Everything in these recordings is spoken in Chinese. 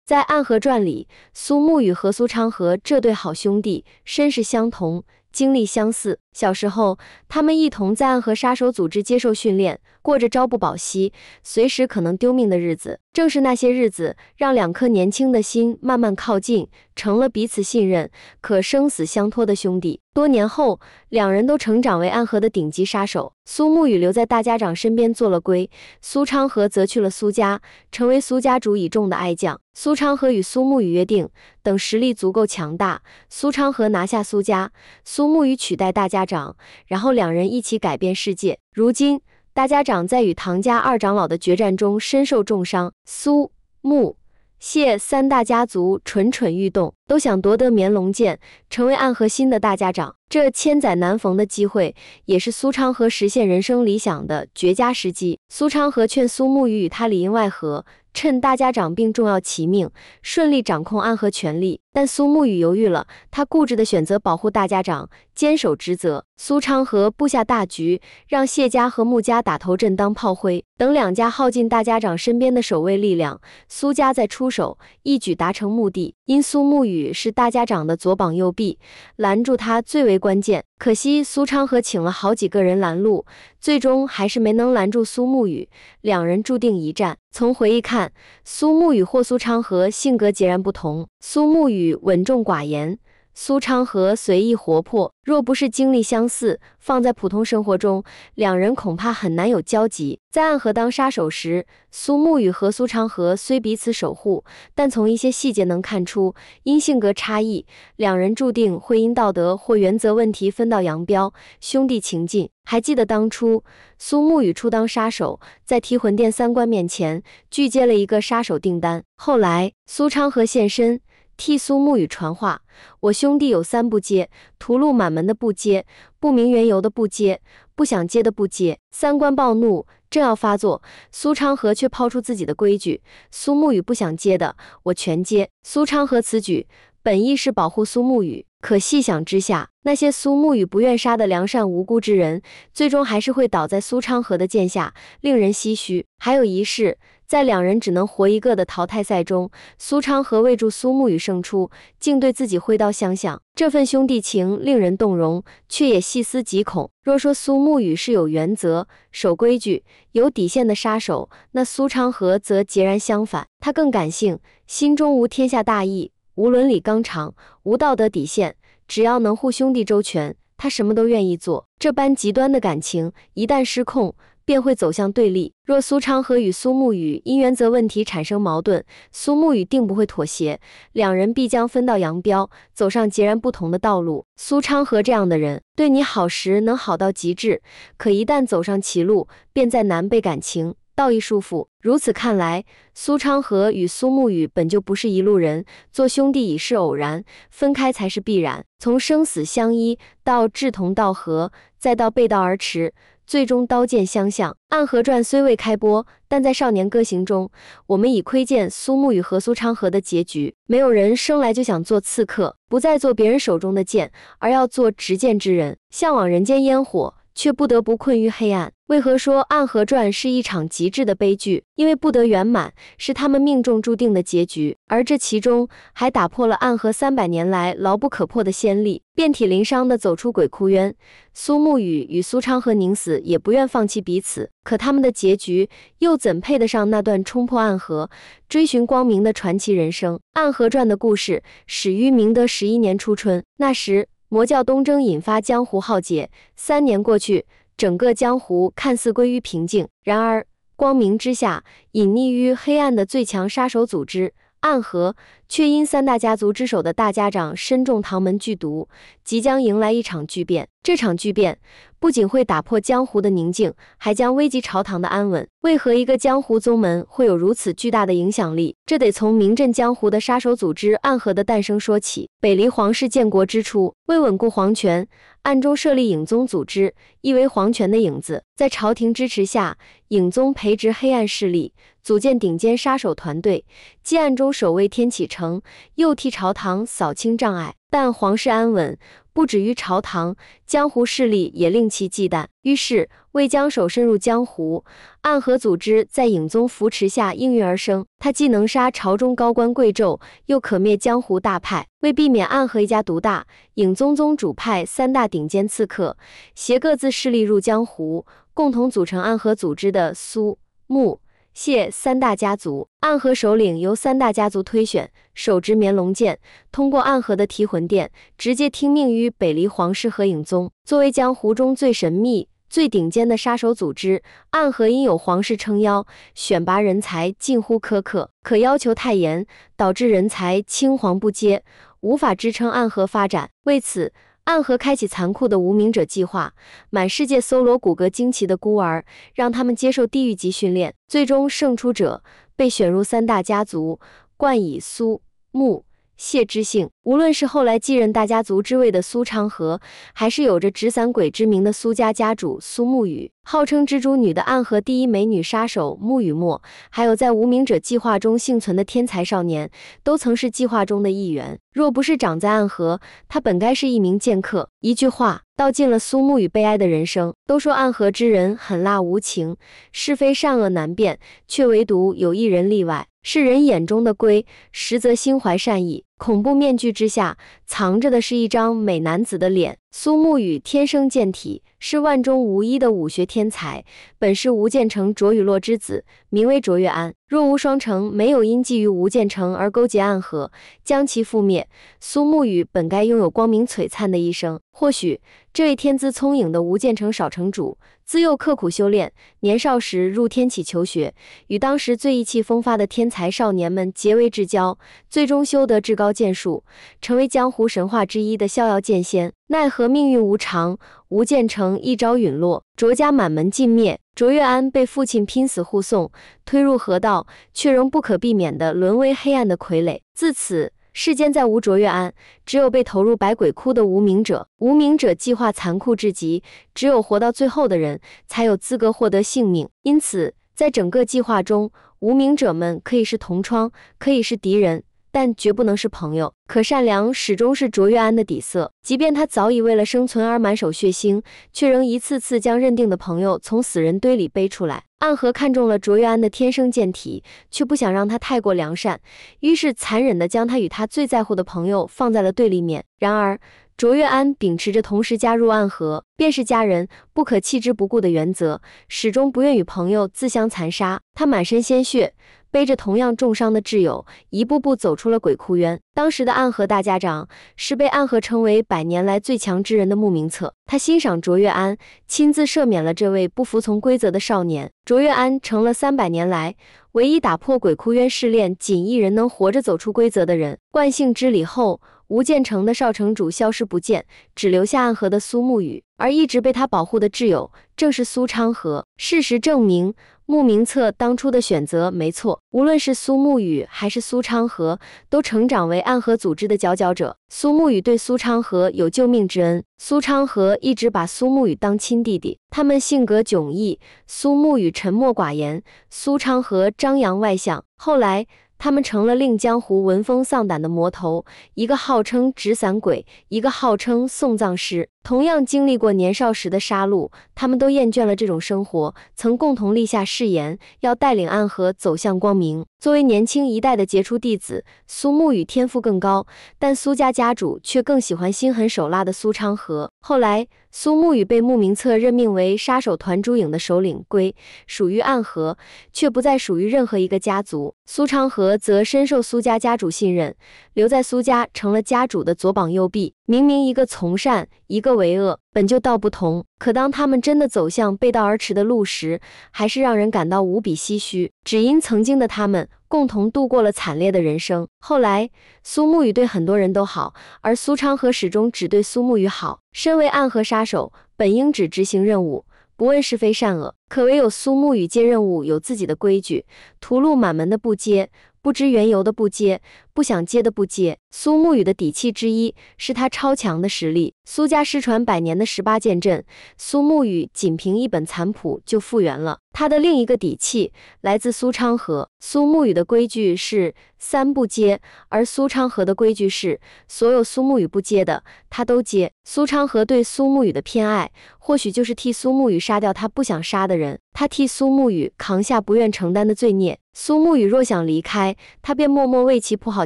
在《暗河传》里，苏沐雨和苏昌河这对好兄弟身世相同，经历相似。小时候，他们一同在暗河杀手组织接受训练，过着朝不保夕、随时可能丢命的日子。正是那些日子，让两颗年轻的心慢慢靠近，成了彼此信任、可生死相托的兄弟。多年后，两人都成长为暗河的顶级杀手。苏沐雨留在大家长身边做了龟，苏昌河则去了苏家，成为苏家主倚重的爱将。苏昌河与苏沐雨约定，等实力足够强大，苏昌河拿下苏家，苏沐雨取代大家长，然后两人一起改变世界。如今，大家长在与唐家二长老的决战中身受重伤，苏、沐、谢三大家族蠢蠢欲动，都想夺得绵龙剑，成为暗河新的大家长。这千载难逢的机会，也是苏昌河实现人生理想的绝佳时机。苏昌河劝苏沐雨与他里应外合，趁大家长病重要其命，顺利掌控暗河权力。但苏沐雨犹豫了，他固执地选择保护大家长，坚守职责。苏昌河布下大局，让谢家和沐家打头阵当炮灰，等两家耗尽大家长身边的守卫力量，苏家再出手，一举达成目的。因苏沐雨是大家长的左膀右臂，拦住他最为关键。可惜苏昌河请了好几个人拦路，最终还是没能拦住苏沐雨，两人注定一战。从回忆看，苏沐雨或苏昌河性格截然不同。苏沐雨稳重寡言，苏昌河随意活泼。若不是经历相似，放在普通生活中，两人恐怕很难有交集。在暗河当杀手时，苏沐雨和苏昌河虽彼此守护，但从一些细节能看出，因性格差异，两人注定会因道德或原则问题分道扬镳，兄弟情近。还记得当初苏沐雨初当杀手，在提魂殿三关面前拒接了一个杀手订单，后来苏昌河现身，替苏沐雨传话，我兄弟有三不接，屠戮满门的不接，不明缘由的不接，不想接的不接。三官暴怒，正要发作，苏昌河却抛出自己的规矩，苏沐雨不想接的，我全接。苏昌河此举本意是保护苏沐雨，可细想之下，那些苏沐雨不愿杀的良善无辜之人，最终还是会倒在苏昌河的剑下，令人唏嘘。还有一事，在两人只能活一个的淘汰赛中，苏昌河为助苏沐雨胜出，竟对自己挥刀相向，这份兄弟情令人动容，却也细思极恐。若说苏沐雨是有原则、守规矩、有底线的杀手，那苏昌河则截然相反，他更感性，心中无天下大义，无伦理纲常，无道德底线，只要能护兄弟周全，他什么都愿意做。这般极端的感情一旦失控，便会走向对立。若苏昌河与苏沐雨因原则问题产生矛盾，苏沐雨定不会妥协，两人必将分道扬镳，走上截然不同的道路。苏昌河这样的人，对你好时能好到极致，可一旦走上歧路，便再难被感情、道义束缚。如此看来，苏昌河与苏沐雨本就不是一路人，做兄弟已是偶然，分开才是必然。从生死相依到志同道合，再到背道而驰，最终刀剑相向。《暗河传》虽未开播，但在《少年歌行》中，我们已窥见苏沐雨和苏昌河的结局。没有人生来就想做刺客，不再做别人手中的剑，而要做执剑之人，向往人间烟火，却不得不困于黑暗。为何说《暗河传》是一场极致的悲剧？因为不得圆满是他们命中注定的结局，而这其中还打破了暗河300年来牢不可破的先例，遍体鳞伤地走出鬼窟渊。苏沐雨与苏昌河宁死也不愿放弃彼此，可他们的结局又怎配得上那段冲破暗河、追寻光明的传奇人生？《暗河传》的故事始于明德11年初春，那时魔教东征引发江湖浩劫，3年过去，整个江湖看似归于平静。然而，光明之下，隐匿于黑暗的最强杀手组织暗河，却因三大家族之首的大家长身中唐门剧毒，即将迎来一场巨变。这场巨变不仅会打破江湖的宁静，还将危及朝堂的安稳。为何一个江湖宗门会有如此巨大的影响力？这得从名震江湖的杀手组织暗河的诞生说起。北离皇室建国之初，为稳固皇权，暗中设立影宗组织，意为皇权的影子。在朝廷支持下，影宗培植黑暗势力，组建顶尖杀手团队，既暗中守卫天启城，又替朝堂扫清障碍。但皇室安稳，不止于朝堂，江湖势力也令其忌惮。于是，魏将首深入江湖，暗合组织在影宗扶持下应运而生。他既能杀朝中高官贵胄，又可灭江湖大派。为避免暗合一家独大，影宗宗主派3大顶尖刺客，携各自势力入江湖，共同组成暗合组织的苏、穆、谢3大家族。暗合首领由3大家族推选，手执绵龙剑，通过暗合的提魂殿，直接听命于北离皇室和影宗。作为江湖中最神秘、最顶尖的杀手组织，暗合因有皇室撑腰，选拔人才近乎苛刻，可要求太严，导致人才青黄不接，无法支撑暗合发展。为此，暗合开启残酷的无名者计划，满世界搜罗骨骼惊奇的孤儿，让他们接受地狱级训练，最终胜出者被选入3大家族，冠以苏、穆、谢之姓。无论是后来继任大家族之位的苏昌河，还是有着纸伞鬼之名的苏家家主苏沐雨，号称蜘蛛女的暗河第一美女杀手沐雨墨，还有在无名者计划中幸存的天才少年，都曾是计划中的一员。若不是长在暗河，他本该是一名剑客。一句话道尽了苏沐雨悲哀的人生。都说暗河之人狠辣无情，是非善恶难辨，却唯独有一人例外，是人眼中的鬼，实则心怀善意。恐怖面具之下，藏着的是一张美男子的脸。苏沐雨天生健体，是万中无一的武学天才，本是吴建成卓雨洛之子，名为卓越安。若无双城没有因觊觎吴建成而勾结暗合，将其覆灭，苏沐雨本该拥有光明璀璨的一生。或许这位天资聪颖的吴建成少城主，自幼刻苦修炼，年少时入天启求学，与当时最意气风发的天才少年们结为至交，最终修得至高剑术，成为江湖神话之一的逍遥剑仙。奈何命运无常，吴建成一朝陨落，卓家满门尽灭。卓越安被父亲拼死护送，推入河道，却仍不可避免地沦为黑暗的傀儡。自此，世间再无卓越安，只有被投入百鬼窟的无名者。无名者计划残酷至极，只有活到最后的人才有资格获得性命。因此，在整个计划中，无名者们可以是同窗，可以是敌人，但绝不能是朋友。可善良始终是卓越安的底色，即便他早已为了生存而满手血腥，却仍一次次将认定的朋友从死人堆里背出来。暗河看中了卓越安的天生健体，却不想让他太过良善，于是残忍地将他与他最在乎的朋友放在了对立面。然而，卓越安秉持着同时加入暗河，便是家人不可弃之不顾的原则，始终不愿与朋友自相残杀。他满身鲜血，背着同样重伤的挚友，一步步走出了鬼窟渊。当时的暗河大家长是被暗河称为100年来最强之人的穆明策，他欣赏卓越安，亲自赦免了这位不服从规则的少年。卓越安成了300年来唯一打破鬼窟渊试炼仅一人能活着走出规则的人。惯性之礼后，吴建成的少城主消失不见，只留下暗河的苏沐雨，而一直被他保护的挚友正是苏昌河。事实证明，穆明策当初的选择没错，无论是苏沐雨还是苏昌河，都成长为暗河组织的佼佼者。苏沐雨对苏昌河有救命之恩，苏昌河一直把苏沐雨当亲弟弟。他们性格迥异，苏沐雨沉默寡言，苏昌河张扬外向。后来他们成了令江湖闻风丧胆的魔头，一个号称纸伞鬼，一个号称送葬师。同样经历过年少时的杀戮，他们都厌倦了这种生活，曾共同立下誓言，要带领暗河走向光明。作为年轻一代的杰出弟子，苏沐雨天赋更高，但苏家家主却更喜欢心狠手辣的苏昌河。后来，苏沐雨被穆明策任命为杀手团朱影的首领，归属于暗河，却不再属于任何一个家族。苏昌河则深受苏家家主信任，留在苏家成了家主的左膀右臂。明明一个从善，一个为恶，本就道不同，可当他们真的走向背道而驰的路时，还是让人感到无比唏嘘。只因曾经的他们共同度过了惨烈的人生。后来，苏沐雨对很多人都好，而苏昌河始终只对苏沐雨好。身为暗河杀手，本应只执行任务，不问是非善恶，可唯有苏沐雨接任务有自己的规矩，屠戮满门的不接，不知缘由的不接，不想接的不接。苏沐雨的底气之一是他超强的实力。苏家失传100年的18剑阵，苏沐雨仅凭一本残谱就复原了。他的另一个底气来自苏昌河。苏沐雨的规矩是3不接，而苏昌河的规矩是所有苏沐雨不接的，他都接。苏昌河对苏沐雨的偏爱，或许就是替苏沐雨杀掉他不想杀的人，他替苏沐雨扛下不愿承担的罪孽。苏沐雨若想离开，他便默默为其铺好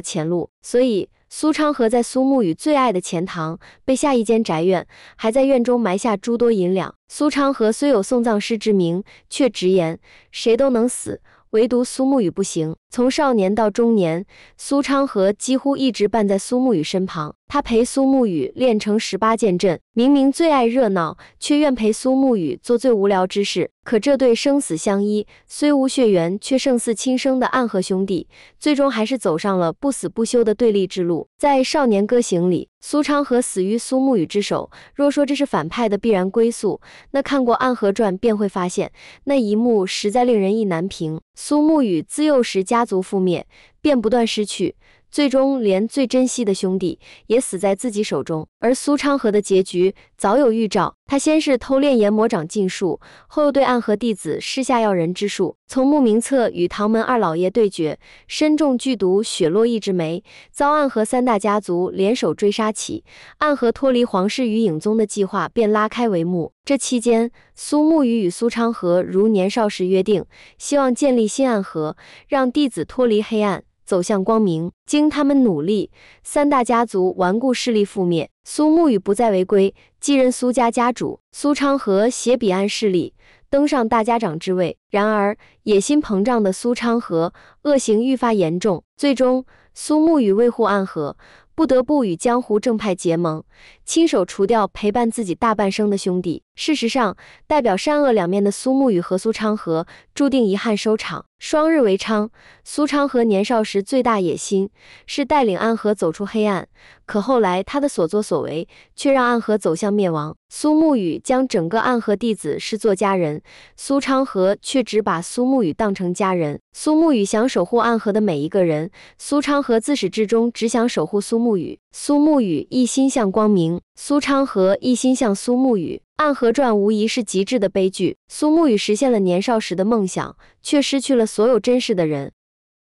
前路。所以苏昌河在苏沐雨最爱的钱塘备下一间宅院，还在院中埋下诸多银两。苏昌河虽有送葬师之名，却直言谁都能死，唯独苏沐雨不行。从少年到中年，苏昌河几乎一直伴在苏沐雨身旁。他陪苏沐雨练成18剑阵，明明最爱热闹，却愿陪苏沐雨做最无聊之事。可这对生死相依，虽无血缘却胜似亲生的暗河兄弟，最终还是走上了不死不休的对立之路。在《少年歌行》里，苏昌河死于苏沐雨之手。若说这是反派的必然归宿，那看过《暗河传》便会发现，那一幕实在令人意难平。苏沐雨自幼时家族覆灭，便不断失去，最终连最珍惜的兄弟也死在自己手中。而苏昌河的结局早有预兆，他先是偷练研魔掌禁术，后又对暗河弟子施下药人之术。从慕名册与唐门二老爷对决，身中剧毒血落一枝梅，遭暗河3大家族联手追杀起，暗河脱离皇室与影宗的计划便拉开帷幕。这期间，苏沐雨与苏昌河如年少时约定，希望建立新暗河，让弟子脱离黑暗，走向光明。经他们努力，3大家族顽固势力覆灭，苏沐雨不再违规，继任苏家家主。苏昌河携彼岸势力，登上大家长之位。然而，野心膨胀的苏昌河恶行愈发严重，最终苏沐雨为护暗河，不得不与江湖正派结盟，亲手除掉陪伴自己大半生的兄弟。事实上，代表善恶两面的苏沐雨和苏昌河注定遗憾收场。双日为昌，苏昌河年少时最大野心是带领暗河走出黑暗，可后来他的所作所为却让暗河走向灭亡。苏沐雨将整个暗河弟子视作家人，苏昌河却只把苏沐雨当成家人。苏沐雨想守护暗河的每一个人，苏昌河自始至终只想守护苏沐雨。苏沐雨一心向光明，苏昌河一心向苏沐雨。暗河传无疑是极致的悲剧。苏沐雨实现了年少时的梦想，却失去了所有珍视的人。